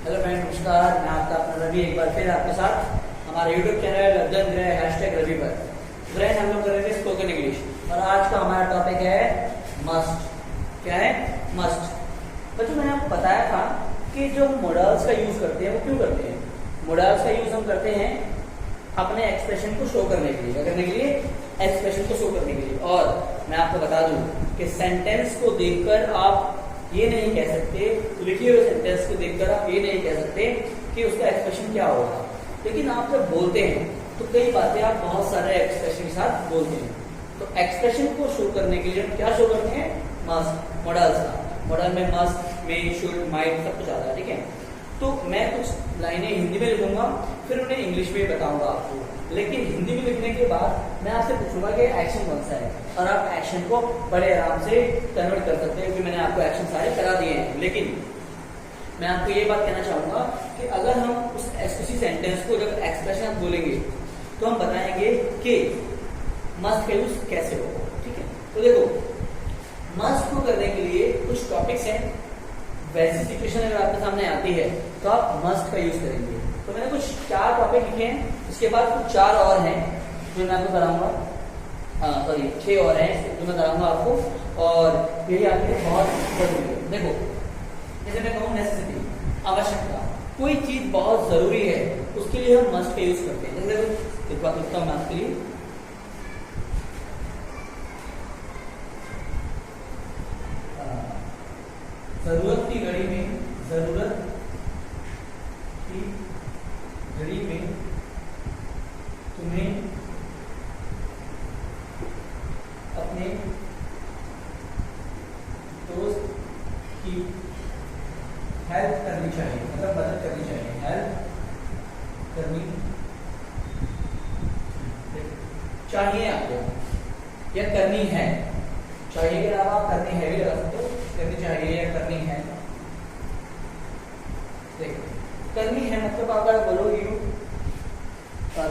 Hello friend, नमस्कार। मैं आपका अपना रवि एक बार फिर आपके साथ हमारे यूट्यूब चैनल अर्जन ग्रह #रवि पर। फ्रेंड, हम लोग करेंगे स्पोकन इंग्लिश और आज का हमारा टॉपिक है मस्ट। क्या है? मस्ट। बच्चों, मैंने आपको बताया था कि जो मॉडल्स का यूज करते हैं वो क्यों करते हैं। मॉडल्स का यूज हम करते हैं अपने एक्सप्रेशन को शो करने के लिए। क्या करने के लिए? एक्सप्रेशन को शो करने के लिए। और मैं आपको बता दूं कि सेंटेंस को देखकर आप ये नहीं कह सकते, लिखे हुए सेंटेंस को देखकर आप ये नहीं कह सकते कि उसका एक्सप्रेशन क्या होगा। लेकिन आप जब बोलते हैं तो कई बातें आप बहुत सारे एक्सप्रेशन के साथ बोलते हैं। तो एक्सप्रेशन को शो करने के लिए हम क्या शो करते हैं? मस्ट। मॉडल्स का मॉडल में मस्ट, मे, शुड, माइट सब कुछ आता है। ठीक है, तो मैं कुछ लाइनें हिंदी में लिखूंगा, फिर उन्हें इंग्लिश में बताऊंगा आपको। लेकिन हिंदी में लिखने के बाद मैं आपसे पूछूंगा कि एक्शन कौन सा है, और आप एक्शन को बड़े आराम से कन्वर्ट कर सकते हैं, क्योंकि मैंने आपको एक्शन सारे करा दिए हैं। लेकिन मैं आपको ये बात कहना चाहूंगा कि अगर हम उसी सेंटेंस को जब एक्सप्रेशन बोलेंगे तो हम बताएंगे कि मस्ट का यूज कैसे होगा। ठीक है, तो देखो, मस्ट को करने के लिए कुछ टॉपिक्स हैं। वैसी सिचुएशन अगर आपके सामने आती है तो आप मस्ट का यूज करेंगे। तो मैंने कुछ 4 टॉपिक लिखे हैं, इसके बाद कुछ 4 और हैं जो मैं आपको कराऊंगा। सॉरी, 6 और हैं जो मैं कराऊंगा आपको, और यही आपके लिए बहुत जरूरी है। देखो, जैसे मैं कहूँ नेसेसिटी, आवश्यकता, कोई चीज बहुत जरूरी है, उसके लिए हम मस्ट का यूज करते हैं। जैसे एक बात लिखता हूँ मैं आपके लिए, जरूरत की घड़ी में, जरूरत की घड़ी में तुम्हें अपने दोस्त की हेल्प करनी चाहिए, मतलब मदद करनी चाहिए। हेल्प करनी चाहिए आपको, या करनी है। चाहिए के अलावा आप करनी है भी लगा सकते हो। करनी चाहिए या करनी है। देखो, करनी है मतलब अगर बोलो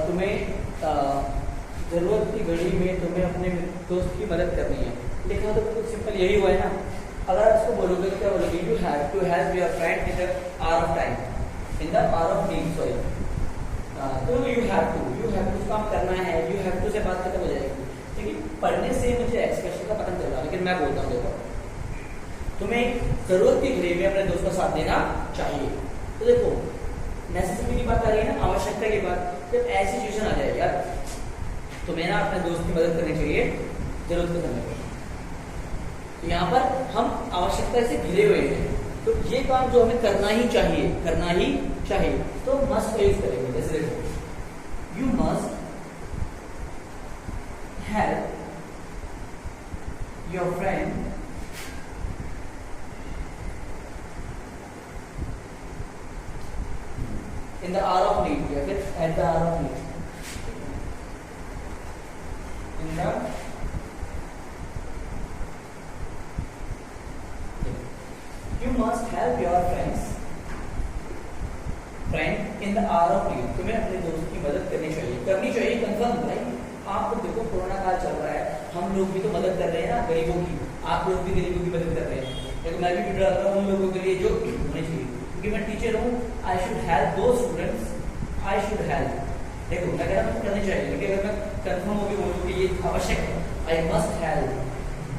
तुम्हें जरूरत की घड़ी में तुम्हें अपने दोस्त की मदद करनी है, लिखना तो बिल्कुल सिंपल यही हुआ है ना। अगर इसको बोलोगे तो क्या बोलोगे? You have to help your friend in the hour of time, in the hour of need. Sorry, तो यू हैव टू काम करना है। यू हैव टू से बात खत्म हो जाएगी। लेकिन पढ़ने से मुझे एक्सप्रेशन का पता चल रहा है। लेकिन मैं बोलता हूँ, देखो, तुम्हें जरूरत की घड़ी में अपने दोस्त का साथ देना चाहिए। तो देखो, नेसेसिटी की बात आ रही है ना, आवश्यकता की बात। जब ऐसी सिचुएशन आ जाए यार, तुम्हें ना अपने दोस्त की मदद करनी चाहिए जरूरत के समय पर, तो यहाँ पर हम आवश्यकता से घिरे हुए हैं। तो ये काम जो हमें करना ही चाहिए, करना ही चाहिए, तो मस्ट का यूज करेंगे। जैसे देखो, you must help your friend in the hour of need, या फिर at the hour of need, in the you must help your friend in the hour of need। तुम्हें अपने दोस्त की मदद करनी चाहिए कंफर्म। भाई, आप देखो, कोरोना काल चल रहा है, हम लोग भी तो मदद कर रहे हैं ना गरीबों की। आप लोग भी गरीबों की मदद कर रहे हैं, लेकिन मैं भी वीडियो डाल रहा हूँ उन लोगों के लिए जो होने चाहिए, क्योंकि मैं टीचर हूँ। आई शुड हेल्प दो स्टूडेंट्स, आई शुड हेल्प। देखो, मैं कह रहा हूँ करनी चाहिए, लेकिन अगर मैं कंफर्म होकर बोलूँ कि ये आवश्यक है, आई मस्ट हेल्प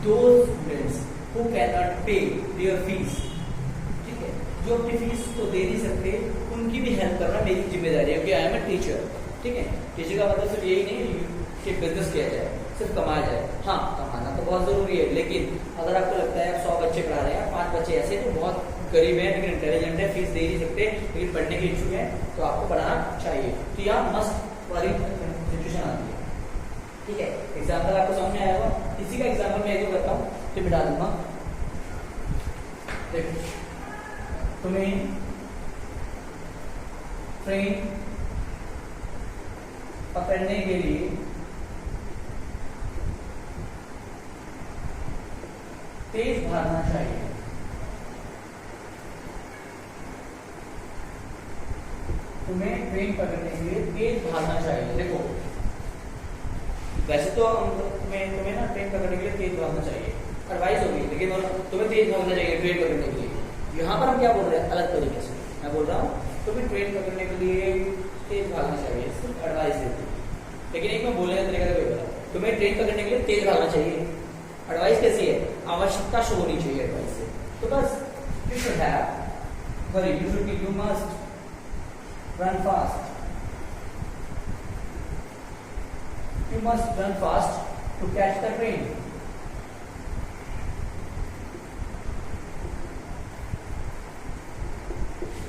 दो स्टूडेंट्स हु कैन नॉट पे देयर फीस। ठीक है, जो अपनी फीस तो दे नहीं सकते, उनकी भी हेल्प करना मेरी जिम्मेदारी है, क्योंकि आई एम अ टीचर। ठीक है, टीचर का मतलब सिर्फ यही नहीं कि बिजनेस किया जाए, सिर्फ कमाया जाए। हाँ, कमाना तो बहुत जरूरी है, लेकिन अगर आपको लगता है आप 100 बच्चे पढ़ा रहे हैं, 5 बच्चे ऐसे जो बहुत गरीब है लेकिन इंटेलिजेंट है, फीस दे नहीं सकते लेकिन पढ़ने के इच्छुक है, तो आपको पढ़ाना चाहिए। तो यहाँ मस्ट वाली सिचुएशन आती है। ठीक है, एग्जाम्पल आपको समझ में आया होगा। इसी का एग्जाम्पल मैं एक करता हूँ, तो मिटा दूंगा। देखो, तुम्हें ट्रेन पकड़ने के लिए तेज भागना चाहिए। तुम्हें ट्रेन पकड़ने के लिए तेज भागना चाहिए। देखो, वैसे तो तुम्हें ना ट्रेन पकड़ने के लिए तेज भागना चाहिए, एडवाइस होगी, लेकिन तुम्हें तेज भागना चाहिए ट्रेन पकड़ने के लिए। यहाँ पर हम क्या बोल रहे हैं अलग तरीके से, मैं बोल रहा हूँ तुम्हें ट्रेन पकड़ने के लिए तेज भागना चाहिए, सिर्फ एडवाइस देती हूँ। लेकिन एक मैं बोलने का तरीका तो कोई बता, तुम्हें ट्रेन पकड़ने के लिए तेज भागना चाहिए, एडवाइस कैसी है, आवश्यकता शो होनी चाहिए एडवाइस से। तो बस you should have sorry you should be, you must run fast, you must run fast to catch the train.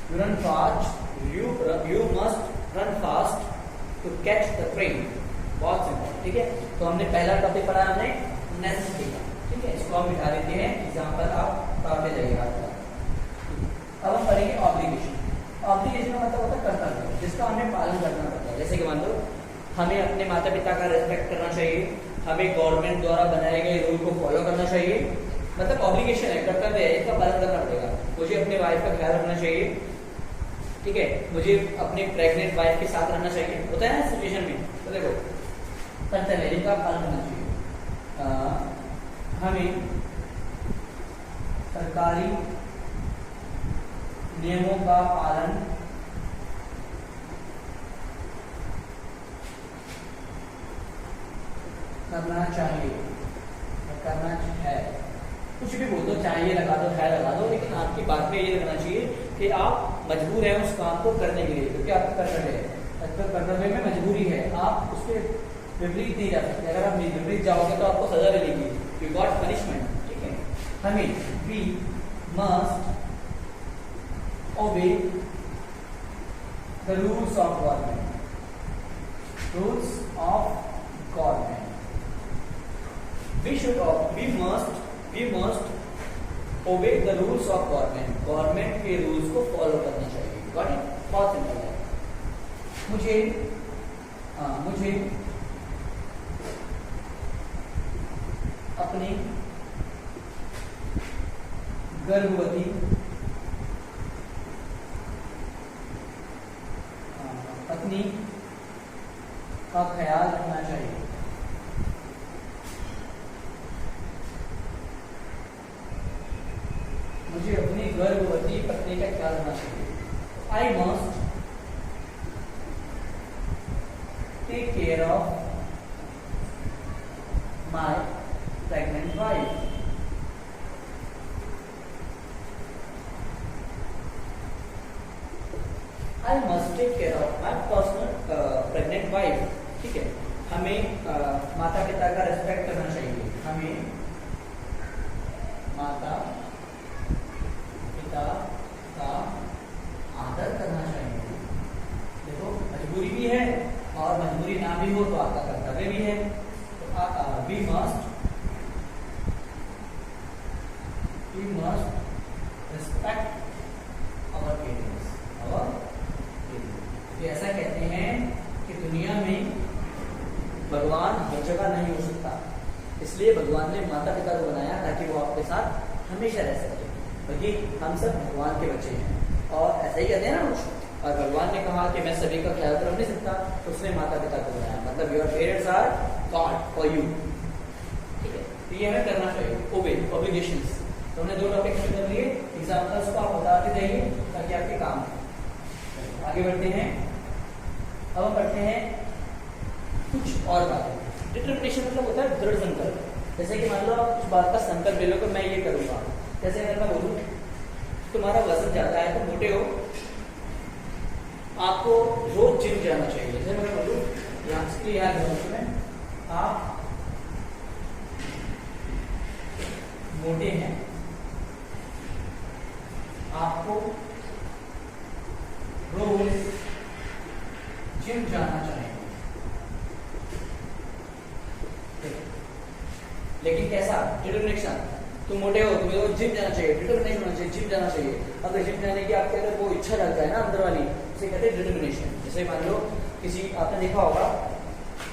You run fast, you must run fast to catch the train। बहुत simple, ठीक है। तो हमने पहला topic पढ़ा हमने necessity का, ठीक है। इसको हम बिठा देते हैं, एग्जांपल आप पढ़ते जाइएगा। अब हम पढ़ेंगे ऑब्लिगेशन। ऑब्लिगेशन का मतलब होता है कर्तव्य, जिसका हमें पालन करना पड़ता है। जैसे कि मान लो हमें अपने माता पिता का रेस्पेक्ट करना चाहिए, हमें गवर्नमेंट द्वारा बनाए गए रूल को फॉलो करना चाहिए, मतलब ऑब्लिगेशन है, कर्तव्य है, इसका पालन करना पड़ेगा। मुझे अपने वाइफ का ख्याल रखना चाहिए, ठीक है, मुझे अपने प्रेग्नेंट वाइफ के साथ रहना चाहिए, होता है ना सिचुएशन में। तो देखो कर्तव्य जिनका पालन करना चाहिए। हमें सरकारी नियमों का पालन करना चाहिए, करना है, कुछ भी बोल दो, चाहिए लगा दो, है लगा दो, लेकिन आपकी बात में ये लगना चाहिए कि आप मजबूर हैं उस काम को करने के लिए, क्योंकि आपका कर्तव्य है, कर्तव्य में मजबूरी है, आप उसके विपरीत नहीं जा सकते। अगर आप विपरीत जाओगे तो आपको सजा मिलेगी, यू गॉट पनिशमेंट, ठीक है। हमें we must obey the rules of government, rules of government. We must obey the rules of government। Government के रूल्स को फॉलो करना चाहिए। Got it? बहुत सिंपल है। मुझे अपनी गर्भवती पत्नी का ख्याल रखना चाहिए। मुझे अपनी गर्भवती पत्नी का ख्याल रखना चाहिए। I must take care of my pregnant wife. I must take care of my personal pregnant wife, ठीक है। हमें माता पिता का रेस्पेक्ट करना चाहिए, हमें माता का आदर करना चाहिए। देखो मजबूरी भी है और मजबूरी ना भी हो तो आपका कर्तव्य भी है। तो we must respect our parents. ये ऐसा कहते हैं कि दुनिया में भगवान हर जगह नहीं हो सकता, इसलिए भगवान ने माता पिता को बनाया ताकि वो आपके साथ हमेशा रह सके, क्योंकि हम सब भगवान के बच्चे हैं। और ऐसा ही कहते हैं ना कुछ, और भगवान ने कहा कि मैं सभी का ख्याल कर नहीं सकता, तो उसने माता पिता को बनाया, मतलब your parents are God for you, ठीक है। तो ये हमें करना चाहिए, ओबे, ऑब्लिगेशंस। तो हमने दो टॉपिक कर लिए, एग्जाम्पल्स को आप बताते जाइए ताकि आपके काम है। आगे बढ़ते हैं, अब हम पढ़ते हैं कुछ और बातें। डिटर्मिनेशन मतलब होता है दृढ़ संकल्प। जैसे कि मान लो आप कुछ बात का संकल्प ले लो कि मैं ये करूंगा। जैसे अगर मैं बोलूं तुम्हारा वजन ज्यादा है, तुम मोटे हो, आपको रोज जिम जाना चाहिए। जैसे मैं बोलूं यहाँ आप मोटे हैं, आपको रोज जिम जाना चाहिए। लेकिन कैसा? डिटर्मिनेशन। तुम मोटे हो, तुम्हें तो जिम जाना चाहिए, डिटर्मिनेशन होना चाहिए, जिम जाना चाहिए। अगर जिम जाने की आपके अंदर वो इच्छा रहता है ना अंदर वाली, उसे कहते हैं डिटर्मिनेशन। जैसे मान लो किसी, आपने देखा होगा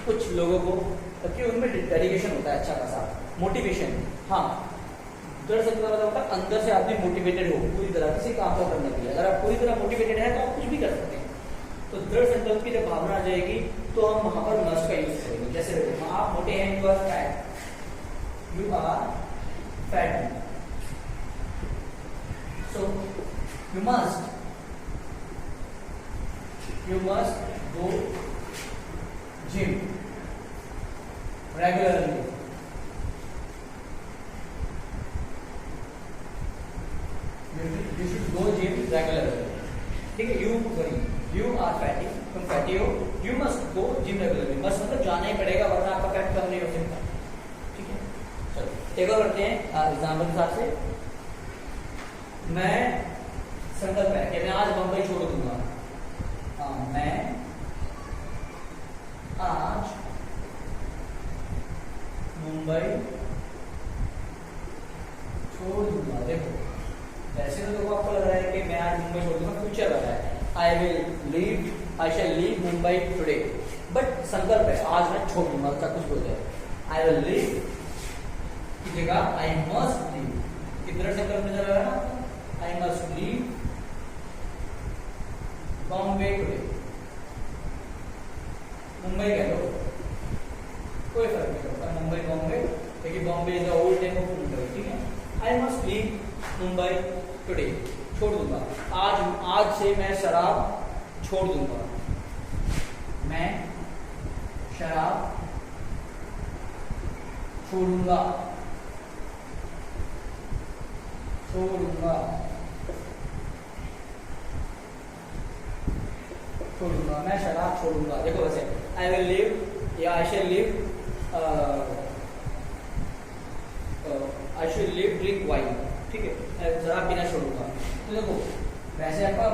कुछ लोगों को कि उनमें डेडिकेशन होता है अच्छा खासा, मोटिवेशन। हाँ, दृढ़ संकल्प मतलब होता है अंदर से आदमी मोटिवेटेड हो पूरी तरह किसी काम को करने के लिए। अगर आप पूरी तरह मोटिवेटेड है तो आप कुछ भी कर सकते हैं। तो दृढ़ संकल्प की जब भावना आ जाएगी तो हम वहां पर मस्ट का यूज करेंगे। जैसे आप मोटे हैं, you are fat, you are fat, so you must You must go gym regularly. You should go gym regularly. ठीक है, you are fatty, तुम fatty हो, you must go gym regularly. Must मतलब जाना ही पड़ेगा वरना आपका फैट कम नहीं हो सकता. ठीक है, चलो एक और करते हैं एग्जाम्पल के हिसाब से. मैं संकल्प है कि मैं आज मुंबई छोड़ दूंगा. मैं आज मुंबई छोड़ दूंगा. देखो वैसे तो देखो आपको लग रहा है कि मैं आज मुंबई छोड़ दूंगा, फ्यूचर लग रहा है. आई शैल लीव मुंबई टुडे. बट संकल्प है आज मैं छोड़ दूंगा, क्या कुछ बोलते हैं. आई विल लीव की जगह आई मस्ट लीव. कितना संकल्प में चल रहा है ना. I must leave Bombay today. Mumbai कह लो, कोई फर्क नहीं पड़ता, मुंबई बॉम्बे, क्योंकि Bombay is the old name of Mumbai. ठीक है, I must leave Mumbai today. छोड़ दूंगा आज से मैं शराब छोड़ दूंगा. मैं शराब छोड़ूंगा. मैं शराब छोड़ूंगा. देखो वैसे आई विल लीव या आई शैल लीव ड्रिंक वाइन. ठीक है, शराब पीना छोड़ूंगा. तो देखो वैसे आपका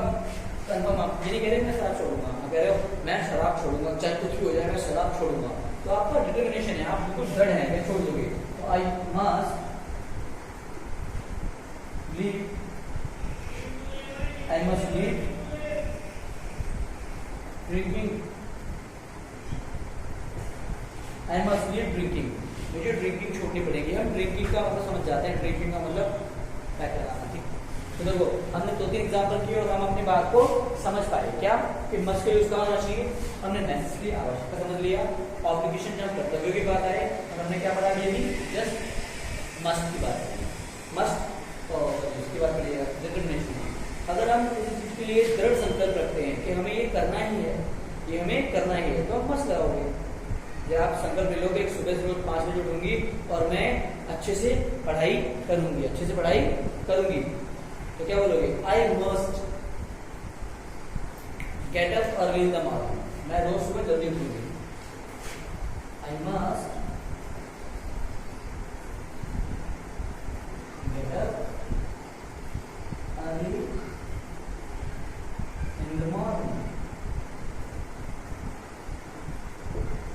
कंफर्म आप ये नहीं कह रहे मैं शराब छोड़ूंगा, आप कह रहे हो मैं शराब छोड़ूंगा, चाहे कुछ भी हो जाए मैं शराब छोड़ूंगा. तो आपका डिटर्मिनेशन है, आप बिल्कुल दृढ़ है कि छोड़ दोगे. तो आई मस्ट लीव ड्रिंकिंग. मुझे ड्रिंकिंग छोड़नी पड़ेगी. हम ड्रिंकिंग का मतलब समझ जाते हैं, ड्रिंकिंग का मतलब क्या कराना. ठीक, तो देखो हमने 2-3 एग्जाम्पल किए और हम अपनी बात को समझ पाए. क्या कि मस्ट का यूज कहाँ होना चाहिए. हमने नेसेसरी आवश्यकता समझ लिया. ऑब्लिगेशन जब कर्तव्य की बात आए और हमने क्या पढ़ा दिया भी जस्ट मस्ट की बात. मस्ट और इसकी बात करिएगा डिटरमिनेशन. अगर हम किसी चीज के लिए दृढ़ संकल्प रखते हैं कि हमें ये करना ही है, ये हमें करना ही है, तो हम मस्त लगाओगे. जब आप संकल्प ले लोगे सुबह से रोज 5 बजे उठूंगी और मैं अच्छे से पढ़ाई करूंगी, तो क्या बोलोगे. I must get up early in the morning. मैं रोज सुबह जल्दी उठूंगी. I must get up early in the morning.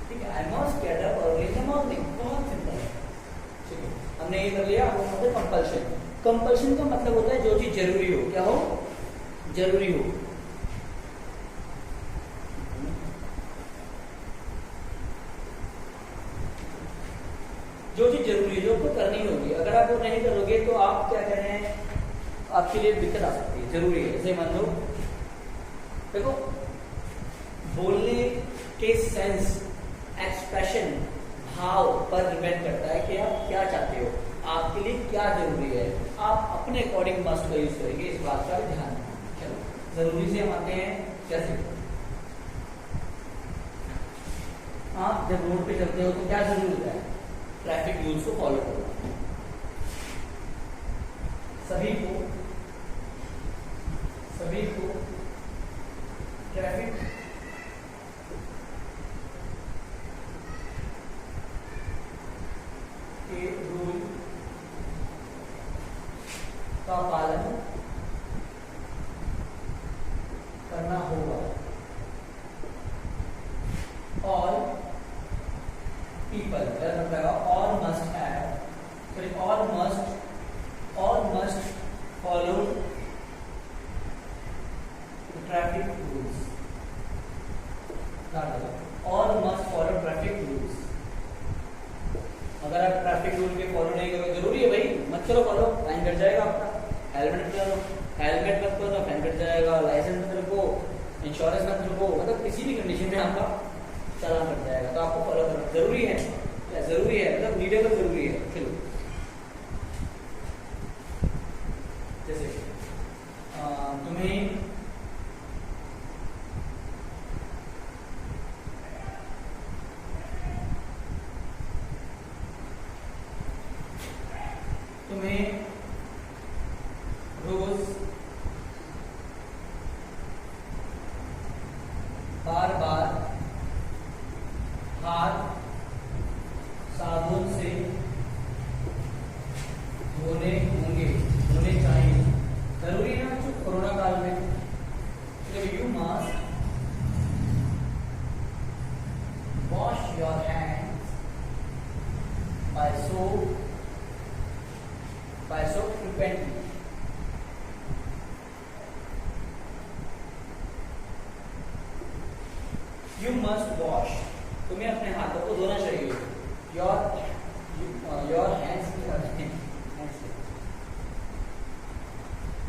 ठीक है, I must get up early in the morning. बहुत सिंपल है. ठीक है, हमने ये कर लिया. अब हम होते कंपल्शन. कंपल्शन का मतलब होता है जो चीज जरूरी हो. क्या हो, जरूरी हो. जो चीज जरूरी है, जो आपको करनी होगी. अगर आप वो नहीं करोगे तो आप क्या कह रहे हैं, आपके लिए दिक्कत आ सकती है. जरूरी है. जैसे मान लो देखो बोलने के सेंस, एक्सप्रेशन, भाव पर डिपेंड करता है कि आप क्या चाहते हो, आपके लिए क्या जरूरी है. आप अपने अकॉर्डिंग मस्ट का यूज करेंगे, इस बात का भी ध्यान रखें. चलो जरूरी से हम आते हैं. कैसे आप जब रोड पे चलते हो तो क्या जरूरी होता है, ट्रैफिक रूल्स को फॉलो करना. सभी को ट्रैफिक के रूल का पालन करना होगा. All people, all must follow the traffic rules. All must follow traffic rules. अगर आप ट्रैफिक रूल के फॉलो नहीं करोगे, जरूरी है भाई, मत करो फॉलो, फाइन कट जाएगा आपका. हेलमेट करो, हेलमेट मत करो, फाइन कट जाएगा. लाइसेंस मत रखो, इंश्योरेंस मत रखो, मतलब किसी भी कंडीशन में आपका चालान कट जाएगा. तो आपको फॉलो करना जरूरी है. क्या जरूरी है, मतलब नीडेबल जरूरी है. चलो जैसे तुम्हें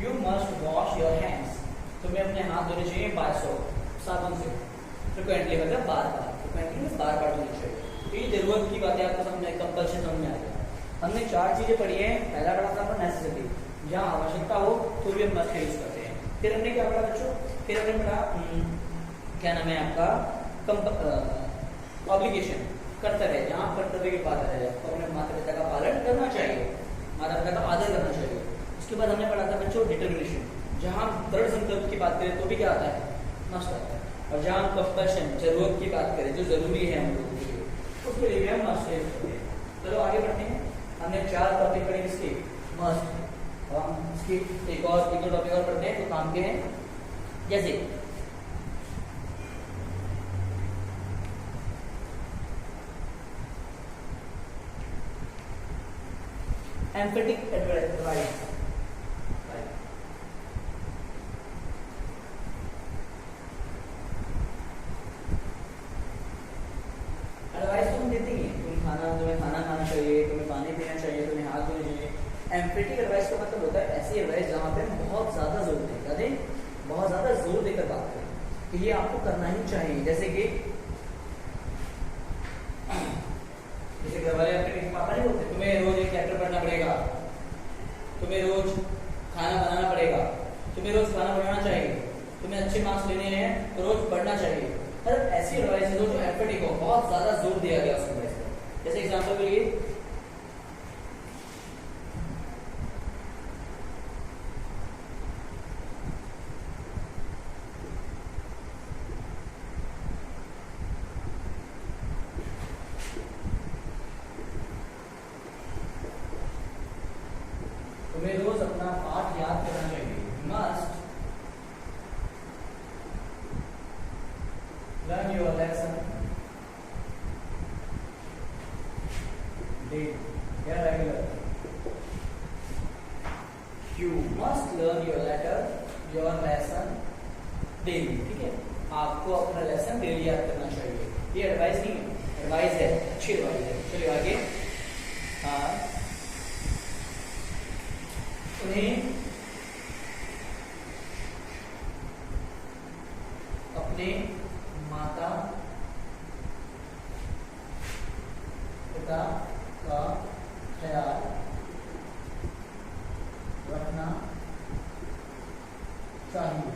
you must wash your hands, तुम्हें अपने हाथ धोने चाहिए बाय सोप, साबुन से, फ्रिक्वेंटली मतलब बार बार, फ्रिक्वेंटली बार बार धोने चाहिए। तो ये जरूरत की बातें आपको समझ में, कंपल्शन समझ में आ गया। हमने 4 चीजें पढ़ी हैं। पहला पढ़ा था अपना नेसेसिटी, जहाँ आवश्यकता हो तो भी हम मस्ट यूज करते हैं। फिर हमने क्या पढ़ा बच्चों, फिर हमने पढ़ा क्या नाम है आपका ऑब्लिगेशन, कर्तव्य, जहाँ कर्तव्य की बात है तो अपने माता पिता का पालन करना चाहिए, माता पिता का आदर करना चाहिए। उसके बाद हमने पढ़ा था बच्चों डिटर्मिनेशन, जहाँ दृढ़ संकल्प की बात करें तो भी क्या आता है, मस्ट आता है। और जहाँ हम कंपल्शन, जरूरत की बात करें, जो जरूरी है हम लोगों के लिए, उसके लिए भी हम मस्ट यूज करते हैं। चलो आगे बढ़ते हैं। हमने 4 टॉपिक पढ़े किसके, मस्ट। और हम इसकी एक दो टॉपिक और पढ़ते हैं तो काम के हैं, जैसे एम्फेटिक एडवाइस। एडवाइस तो हम देते ही हैं, तुम्हें खाना खाना चाहिए, तुम्हें पानी पीना चाहिए, तुम्हें हाथ धोने चाहिए। एम्फेटिक एडवाइस का मतलब होता है ऐसी एडवाइस जहाँ पे हम बहुत ज्यादा जोर दें, क्या दें, बहुत ज्यादा जोर देकर बात करें कि ये आपको करना ही चाहिए। जैसे कि घर वाले अपने पापा नहीं बोलते तुम्हें रोज एक चैप्टर पढ़ना पड़ेगा, तुम्हें रोज खाना बनाना पड़ेगा, तुम्हें रोज खाना बनाना चाहिए, तुम्हें अच्छे मार्क्स लेने हैं तो रोज पढ़ना चाहिए। मतलब ऐसी एडवाइस है जो एम्फेटिक हो, बहुत ज्यादा जोर दिया गया उस एडवाइस पर। जैसे एग्जांपल के लिए तुम्हें रोज अपना पाठ याद करना चाहिए, must learn your lesson daily या regular. You must learn your lesson daily, ठीक है, आपको अपना लेसन डेली याद करना चाहिए। ये एडवाइस नहीं है, एडवाइस है, अच्छी एडवाइस है। चलिए आगे। हाँ, उन्हें अपने माता पिता का ख्याल रखना चाहिए।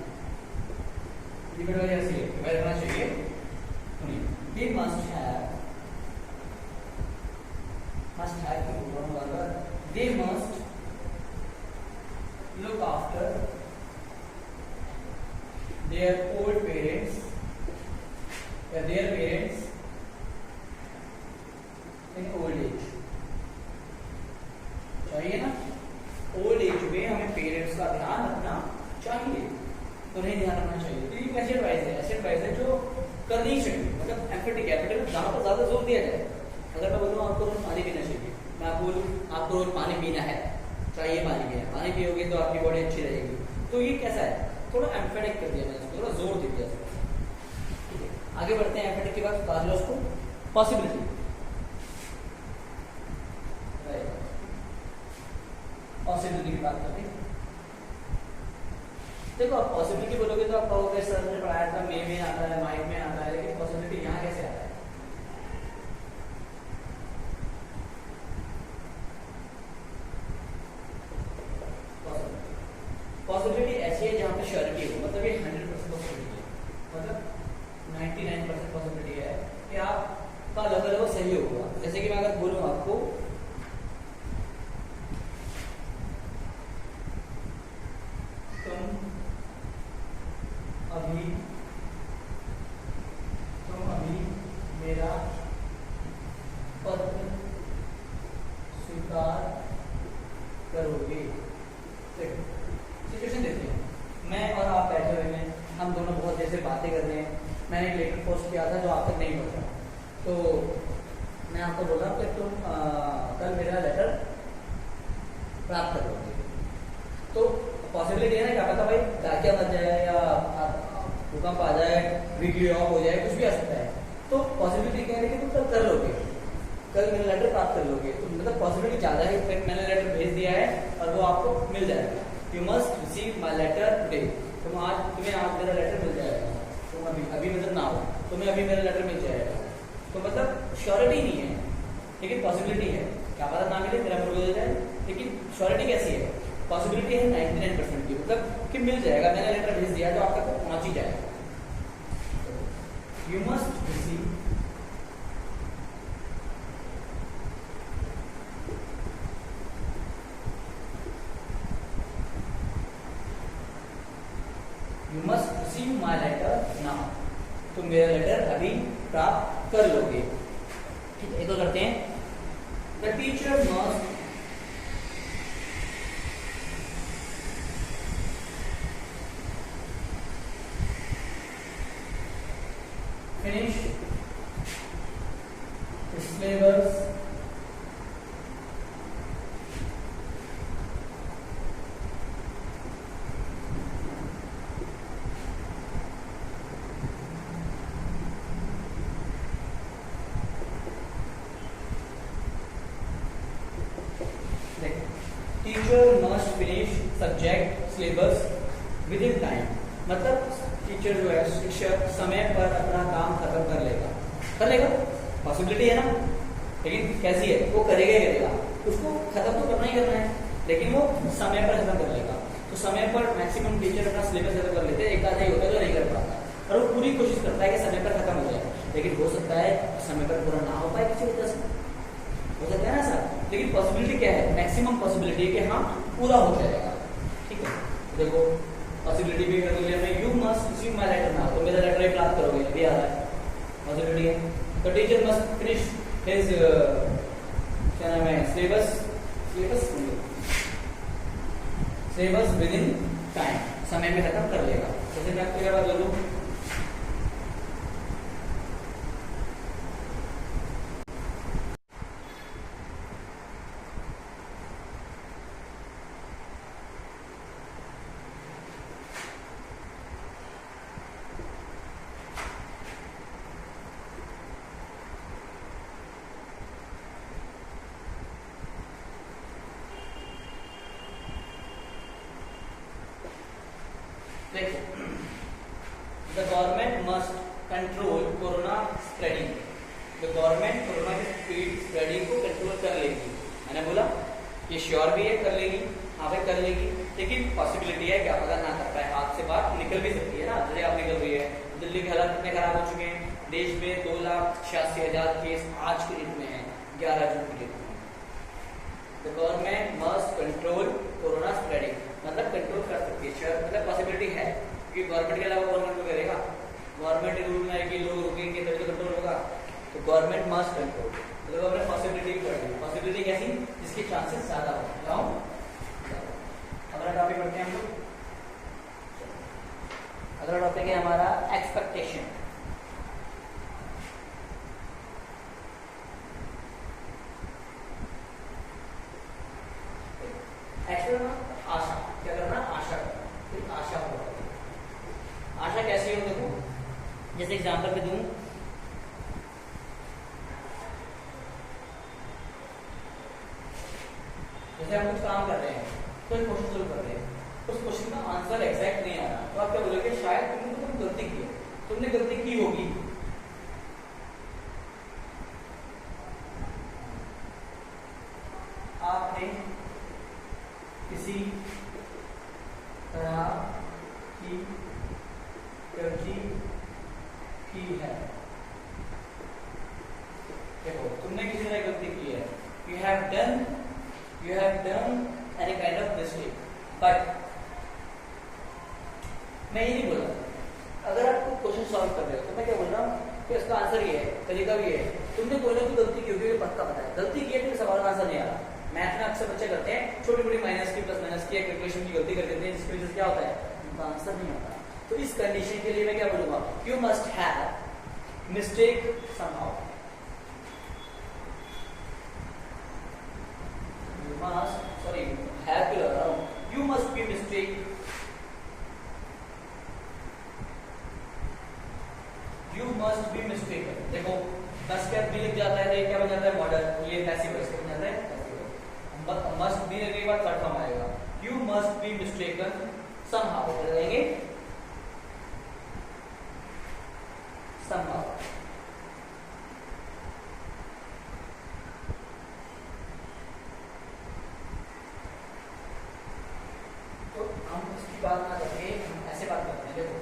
ये बेटा ऐसे रखना चाहिए। They must have they must look after their old parents या their parents in old age। चाहिए ना, ओल्ड एज में हमें पेरेंट्स का ध्यान रखना चाहिए, तो नहीं ध्यान रखना चाहिए। तो ये ऐसी एडवाइस है, ऐसी एडवाइस है जो करनी ही चाहिए। मतलब एम्फेटिक है, जहाँ पर ज्यादा जोर दिया जाए। अगर मैं बोलूँ आपको रोज पानी पीना चाहिए, मैं आपको बोलूँ आपको रोज पानी पीना है, चाहिए पानी पीना, पानी पियोगे तो आपकी बॉडी अच्छी रहेगी। तो ये कैसा है, थोड़ा एम्फेटिक कर दिया मैंने, थोड़ा जोर दे दिया। ठीक है, आगे बढ़ते हैं। एम्फेटिक के बाद बात लो उसको पॉसिबिलिटी। पॉसिबिलिटी की बात करते हैं। देखो आप पॉसिबिलिटी बोलोगे तो आप कहोगे सर ने पढ़ाया था मे में आता है, माइंड में आता है, लेकिन पॉसिबिलिटी यहाँ कैसे आता है? पॉसिबिलिटी ऐसी है जहाँ पे श्योरिटी हो, मतलब ये 100% पॉसिबिलिटी है, मतलब 99% पॉसिबिलिटी है कि आपका लेवल वो सही होगा। जैसे कि मैं अगर बोलूँ आपको तुम अभी मेरा पत्र स्वीकार करोगे। सिचुएशन देखते हैं, मैं और आप बैठे हुए हैं, हम दोनों बहुत देर से बातें कर रहे हैं। मैंने एक लेटर पोस्ट किया था जो आप तक नहीं पहुंचा, तो मैं आपको बोल रहा हूँ कि तुम कल मेरा लेटर प्राप्त करोगे। तो पॉसिबिलिटी है ना, क्या पता भाई डाकिया मच जाए या भूकंप आ जाए, बिजली ऑफ हो जाए, कुछ भी आ सकता है। तो पॉसिबिलिटी क्या है कि तुम कल कर लोगे, कल मेरा लेटर प्राप्त कर लोगे। तो मतलब पॉसिबिलिटी ज़्यादा है कि मैंने लेटर भेज दिया है और वो आपको मिल जाएगा। You must receive my letter today. तुम्हें आज मेरा लेटर मिल जाएगा। तुम अभी मतलब ना हो, तुम्हें अभी मेरा लेटर मिल जाएगा। तो मतलब श्योरिटी नहीं है, लेकिन पॉसिबिलिटी है। क्या पता ना मिले, मेरा प्रपोजल हो जाए, लेकिन श्योरिटी कैसी है? पॉसिबिलिटी है 99% की, मतलब कि मिल जाएगा। मैंने लेटर भेज दिया तो आप तक पहुंच ही जाएगा। You must receive you must receive my letter now. तुम मेरा लेटर अभी प्राप्त कर लोगे। ठीक है, तो करते हैं। The teacher must finish syllabus teacher must finish subject syllabus with in time. मतलब टीचर जो है, शिक्षक समय पर अपना काम खत्म कर लेगा। पॉसिबिलिटी है ना, लेकिन कैसी है? वो करेगा ही करेगा। उसको खत्म तो करना ही करना है, लेकिन वो समय पर खत्म कर लेगा। तो समय पर मैक्सिमम टीचर अपना सिलेबस खत्म कर लेते हैं। एक आधा ही होता है जो नहीं कर पाता, और वो पूरी कोशिश करता है कि समय पर खत्म हो जाए। लेकिन हो सकता है समय पर पूरा ना हो पाए किसी वजह से, हो सकता है ना सर। लेकिन पॉसिबिलिटी क्या है? मैक्सिमम पॉसिबिलिटी है कि हाँ पूरा हो जाएगा। ठीक है, देखो पॉसिबिलिटी भी कर लिया मैं। You must receive my letter now. तो मेरा लेटर ही प्राप्त करोगे, अभी आ रहा है, पॉसिबिलिटी है। तो टीचर मस्ट फिनिश हिज क्या नाम है, सिलेबस विद इन टाइम। समय में खत्म कर लेगा। जैसे मैं आपको क्या बात बोलूं, the government must control corona spreading. The government corona की स्प्रेडिंग को कंट्रोल कर लेगी। मैंने बोला ये श्योर भी है, कर लेगी। हाँ भाई कर लेगी, लेकिन पॉसिबिलिटी है, क्या पता ना कर पाए। हाथ से बात निकल भी सकती है ना, जैसे आप निकल रही है। दिल्ली के हालात कितने खराब हो चुके हैं। देश में 2,86,000 केस आज के डेट में है, 11 जून की डेट में। The government must control corona spreading, मतलब कंट्रोल कर सकती है, श्योर मतलब पॉसिबिलिटी है, क्योंकि गवर्नमेंट के अलावा गवर्नमेंट को करेगा। गवर्नमेंट रूल में है कि लोग रुकेंगे तभी तो कंट्रोल होगा। तो गवर्नमेंट मस्ट कंट्रोल, तो गवर्नमेंट पॉसिबिलिटी भी बढ़ेगी। पॉसिबिलिटी कैसी? जिसके चांसेस ज्यादा हो। अगला टॉपिक पढ़ते हैं हम लोग। अगला टॉपिक है हमारा एक्सपेक्टेशन। आशा, क्या करना? आशा करना। आशा हो, आशा कैसी हो? देखो जैसे एग्जांपल पे दूं, जैसे हम कुछ काम कर रहे हैं, कोई क्वेश्चन सोल्व कर रहे हैं, उस क्वेश्चन का आंसर एग्जैक्ट नहीं आ रहा, तो आप क्या बोलोगे? शायद तुमने गलती की है। तुमने गलती की होगी, आपने किसी तरह की गलती की है। देखो तुमने किसी तरह गलती की है। You have done any kind of mistake, but मैं ये नहीं बोल रहा। अगर आप क्वेश्चन सॉल्व कर रहे हो तो मैं क्या बोल रहा हूँ कि इसका आंसर ये है, तरीका भी है। तुमने कोई ना कोई गलती की होगी, पक्का पता है। गलती की है तो सवाल का आंसर नहीं आ रहा। मैथ में अक्सर बच्चे करते हैं छोटी मोटी माइनस की, प्लस माइनस की, कैलकुलेशन की गलती कर देते हैं, जिसकी वजह से क्या होता है? उनका आंसर नहीं आता। तो इस कंडीशन के लिए मैं क्या बोलूंगा? You must have mistake somehow. You must be mistake. You must be mistaken. देखो 10 के भी लिख जाता है तो ये क्या बन जाता है? मॉडल। ये पैसिव वॉइस बन जाता है। मस्ट भी लगने के बाद थर्ड फॉर्म आएगा। You must be mistaken somehow, लगाएंगे समहाउ। तो हम इसकी बात ना करके हम ऐसे बात करते हैं। देखो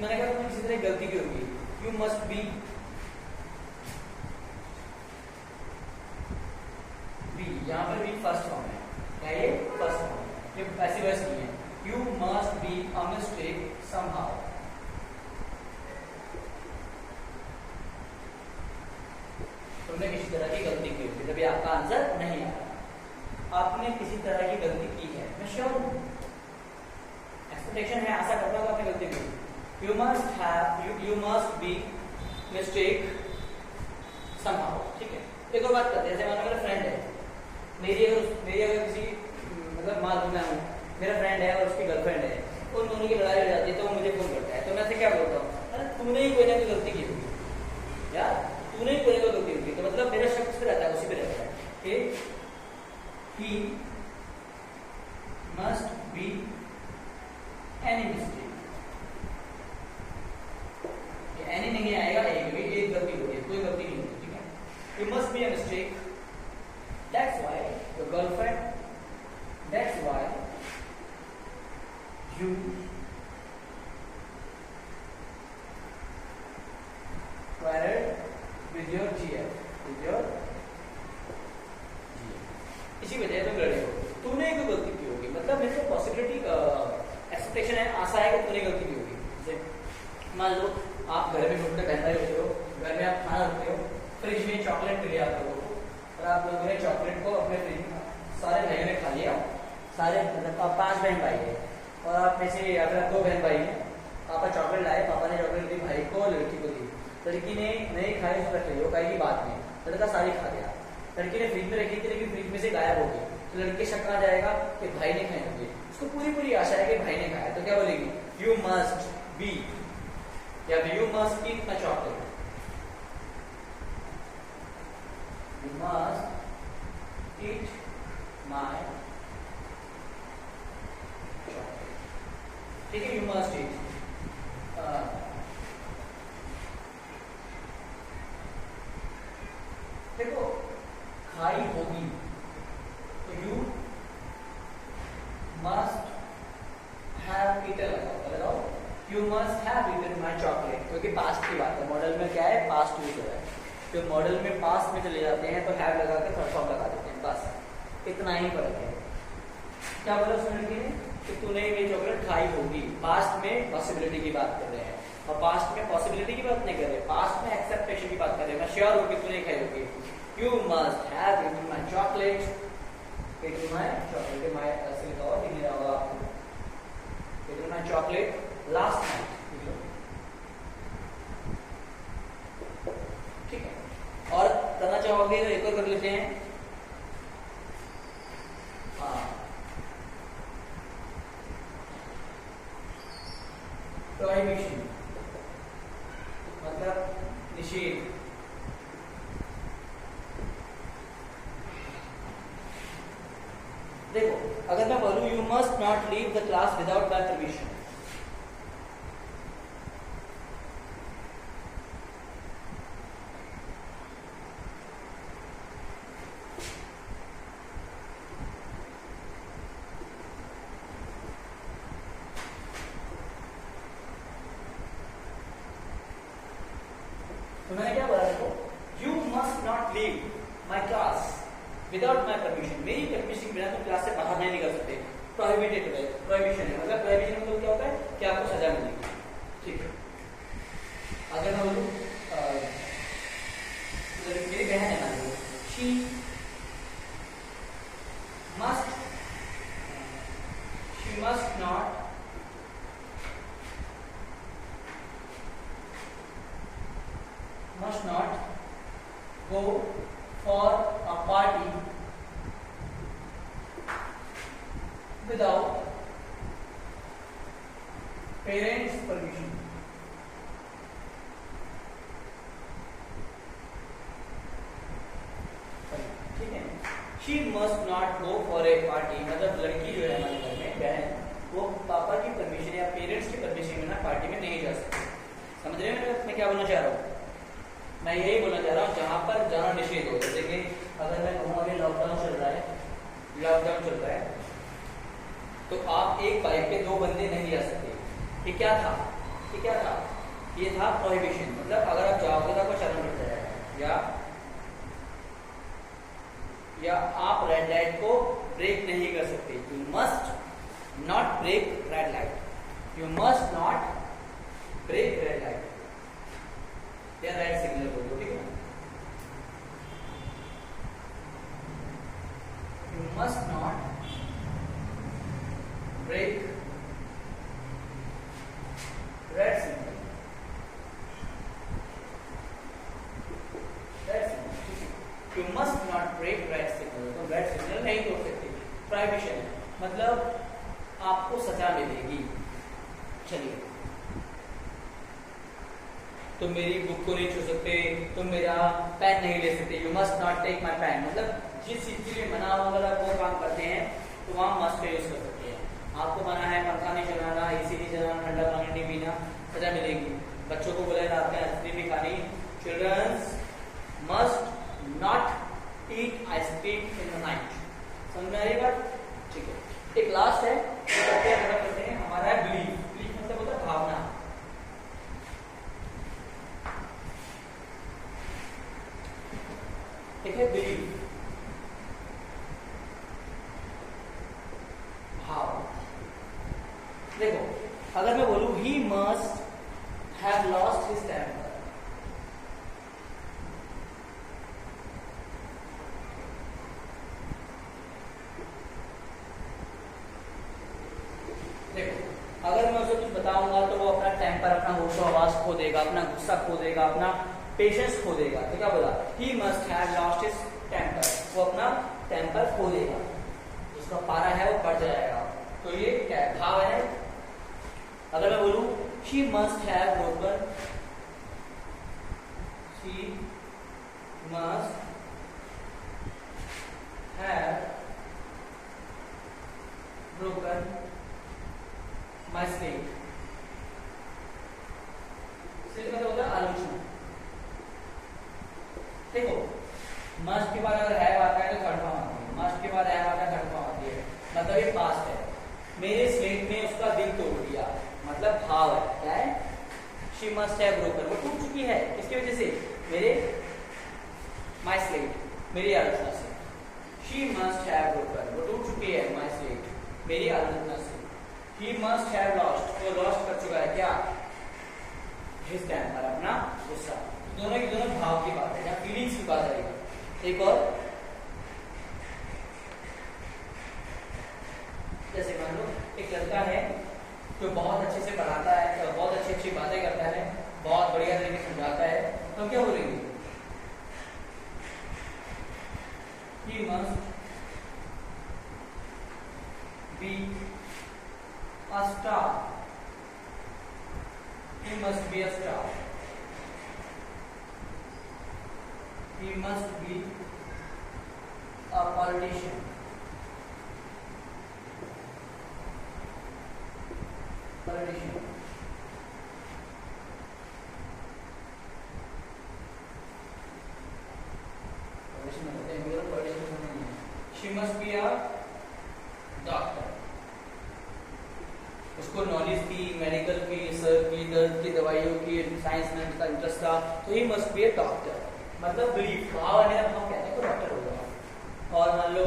मैंने कहा तुमने किसी तरह गलती की होगी, यू मस्ट बी, यहाँ पर भी फर्स्ट फॉर्म है, क्या ये फर्स्ट फॉर्म है, ये ऐसी वैसे नहीं है। You must be a mistake somehow, तुमने किसी तरह की गलती की होगी, तभी आपका आंसर नहीं आ रहा। आपने किसी तरह की गलती की है, मैं श्योर हूं, एक्सपेक्टेशन है, आशा करता हूं आपने गलती की। You must have, you must be mistake somehow, ठीक है। एक और बात करते हैं, जैसे मेरा फ्रेंड है, मेरी अगर किसी मतलब मान लो मैं हूँ, मेरा फ्रेंड है और उसकी गर्लफ्रेंड है, उन दोनों की लड़ाई हो जाती है, तो वो मुझे फोन करता है, तो मैं ऐसे क्या बोलता हूँ, अरे तूने ही कोई ना कोई गलती की होगी यार, तूने ही कोई ना कोई गलती होगी। तो मतलब मेरा शख्स पे रहता है, उसी पे रहता है कि he must be any mistake, any नहीं आएगा, एक गलती होगी, कोई गलती नहीं होगी, ठीक है। You must be a mistake, that's why your girlfriend, that's why you quarreled with your GF, with your GF, इसी वजह से तुम लड़े हो, तूने कोई गलती की होगी, मतलब मेरे को पॉसिबिलिटी एक्सपेक्टेशन है, आशा है कि तूने गलती की होगी। जैसे मान लो आप घर में छोटे बहन भाई होते हो, घर में आप खाना रखते हो, फ्रिज में चॉकलेट मिली आप लोगों को, और आप लोगों ने चॉकलेट को अपने फ्रिज में सारे भाइयों ने खा लिया, सारे मतलब आप 5 बहन भाई है, और आप में से अगर 2 बहन भाई हैं, पापा चॉकलेट लाए, पापा ने चॉकलेट दी भाई को, लड़की को दी, लड़की ने नहीं खाई, उसको रख ली, वो खाएगी बाद में, लड़का सारी खा गया, लड़की ने फ्रिज में रखी थी लेकिन फ्रिज में से गायब हो गई, तो लड़के शक आ जाएगा कि भाई ने खाई होगी, उसको पूरी आशा है कि भाई ने खाया, तो क्या बोलेगी, यू मस्ट बी, या you must eat my chocolate, you must eat my chocolate, ठीक है, you must eat, देखो खाई होगी, तो you must have eaten, लगाओ you must have eaten my chocolate, क्योंकि पास्ट की बात है, मॉडल में क्या है, पास्ट यूज हो रहा है, जो मॉडल में पास्ट में चले जाते हैं तो हैव लगा के थर्ड फॉर्म लगा देते हैं, बस इतना ही फर्क है। क्या बोला उस लड़की ने कि तूने ये चॉकलेट खाई होगी, पास्ट में पॉसिबिलिटी की बात कर रहे हैं, और पास्ट में पॉसिबिलिटी की बात नहीं कर रहे, पास्ट में एक्सेप्टेशन की बात कर रहे हैं, मैं श्योर हूं कि तूने खाई होगी, you must have eaten my chocolate, eaten my chocolate, my ऐसे लिखा हुआ, दिख रहा होगा आपको, eaten my chocolate last night, ठीक है। और करना चाहोगे तो एक और कर लेते हैं, हाँ, प्रोहिबिशन मतलब निषेध, देखो अगर मैं बोलूं you must not leave the class without my permission, तो मैंने क्या बोला, देखो you must not leave my class without my permission, मेरी परमिशन बिना तुम क्लास से बाहर नहीं निकल सकते, प्रोहिबिटेड है, प्रोहिबिशन है, मतलब प्रोहिबिशन मतलब क्या होता है कि आपको सजा मिलेगी, ठीक है। अगर मैं बोलूं मेरी बहन है ना, she must not go for a party without parents' permission, ठीक है। She must not go for a party, मतलब लड़की जो है हमारे घर में बहन, वो पापा की परमिशन या पेरेंट्स की परमिशन बिना पार्टी में नहीं जा सकती। समझ रहे हैं मैं क्या बोलना चाह रहा हूँ? मैं यही बोलना चाह रहा हूँ जहाँ पर जाना निषेध हो। जैसे कि अगर मैं कहूँ अभी लॉकडाउन चल रहा है, तो आप एक बाइक पे 2 बंदे नहीं जा सकते। ये क्या था? ये था प्रोहिबिशन, मतलब अगर आप जाओगे तो आपको चालान कट जाएगा, या आप रेड लाइट को ब्रेक नहीं कर सकते। You must not break red light, you must not break red light या रेड सिग्नल बोल दो, ठीक है? You must not break red signal, you must not break red signal. तो रेड सिग्नल नहीं तोड़ सकते, प्रोहिबिशन है, मतलब आपको सजा मिलेगी। चलिए, तुम मेरी बुक को नहीं छू सकते, तुम मेरा पेन नहीं ले सकते। You must not take my pen, मतलब जिस चीज के लिए मना हो अगर आप वो काम करते हैं तो वहां मस्ट का यूज कर सकते हैं। आपको मना है पंखा नहीं चलाना, एसी नहीं चलाना, ठंडा पानी नहीं पीना, सजा मिलेगी। बच्चों को बोला रात में आइसक्रीम नहीं खानी, childrens must not eat ice cream in the night. समझ में आ रही बात? ठीक है, एक लास्ट है करते हैं, हमारा है बिलीफ। बिलीफ मतलब होता है भावना। ठीक है, बिलीफ भाव। देखो, अगर मैं बोलूं he must have lost his temper, अगर मैं उसे कुछ बताऊंगा तो वो अपना टेम्पर, अपना होशो हवास खो देगा, अपना गुस्सा खो देगा, अपना पेशेंस खो देगा। तो क्या बोला? He must have lost his temper, वो अपना टेम्पर खो देगा, उसका पारा है वो बढ़ जाएगा। तो ये क्या है? भाव है। अगर मैं बोलूं she must have broken, she must have broken my slate, slate मतलब होता है आलोचना। देखो, मस्ट के बाद अगर हैव आता है तो थर्ड फॉर्म आती है, मस्ट के बाद हैव आता है थर्ड फॉर्म आती है, मतलब ये पास्ट है। मेरे स्लेट में उसका दिल तोड़ दिया, मतलब भाव है। क्या है? शी मस्ट हैव ब्रोकन, वो टूट चुकी है। किसकी वजह से? मेरे माई स्लेट, मेरी आलोचना से। शी मस्ट हैव ब्रोकन, वो टूट चुकी है माई स्लेट, मेरी आलोचना से। He must have lost, वो लॉस्ट कर चुका है क्या? His temper, अपना गुस्सा। दोनों की दोनों भाव की बात है, या फीलिंग्स की बात है। एक और, जैसे मान लो एक लड़का है जो बहुत अच्छे से पढ़ाता है, बहुत अच्छी अच्छी बातें करता है, बहुत बढ़िया तरीके से समझाता है, तो क्या बोलेंगे? He must be a star, he must be a star, he must be a politician, she must be a doctor, उसको नॉलेज थी, मेडिकल की, सर की, दर्द की दवाइयों की, साइंस में उसका इंटरेस्ट था, तो ही मस्ट बी ए डॉक्टर। मतलब बिलीफ, भाव है, हम कहते हैं को डॉक्टर होगा। और मान लो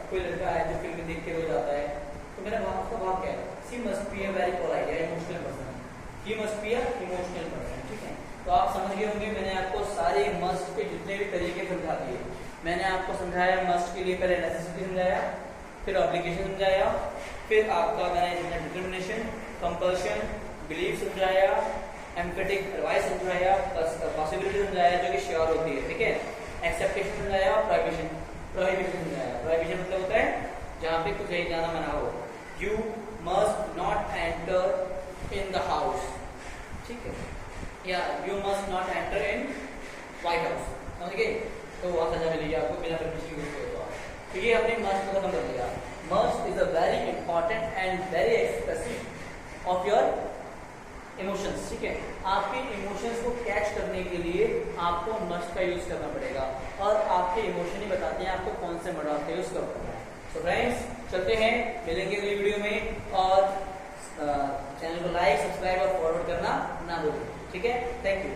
कोई लड़का है जो फिल्म देख के रो जाता है, तो मेरा भाव, उसका भाव क्या है? She must be a very polite, emotional person, he must be a emotional person. ठीक है, तो आप समझ गए होंगे, मैंने आपको सारे मस्ट के जितने भी तरीके समझा दिए। मैंने आपको समझाया मस्ट के लिए पहले नेसेसिटी समझाया, फिर ऑब्लिगेशन समझाया, फिर आपका मैंने डिटर्मिनेशन, कंपल्शन, बिलीफ समझाया, एम्फेटिक एडवाइस समझाया, पॉसिबिलिटी समझाया जो कि श्योर होती है। ठीक है, एक्सेप्टेशन समझाया, और प्रोहिबिशन समझाया। प्रोहिबिशन मतलब होता है जहाँ पे कुछ नहीं जाना मना हो। You must not enter in the house, ठीक है, या you must not enter in white house. समझ गए? तो वहां सजा मिलेगी आपको बिना परमिशन के। तो ये हमने मस्ट खत्म कर लिया। Must is a very important and very expressive of your emotions. ठीक है, आपके इमोशंस को कैच करने के लिए आपको मस्ट का यूज करना पड़ेगा और आपके इमोशन ही बताते हैं आपको कौन से मॉडल का यूज कब करना है। तो फ्रेंड्स चलते हैं, मिलेंगे अगली वीडियो में और चैनल को लाइक, सब्सक्राइब और फॉरवर्ड करना ना भूलें। ठीक है, थैंक यू।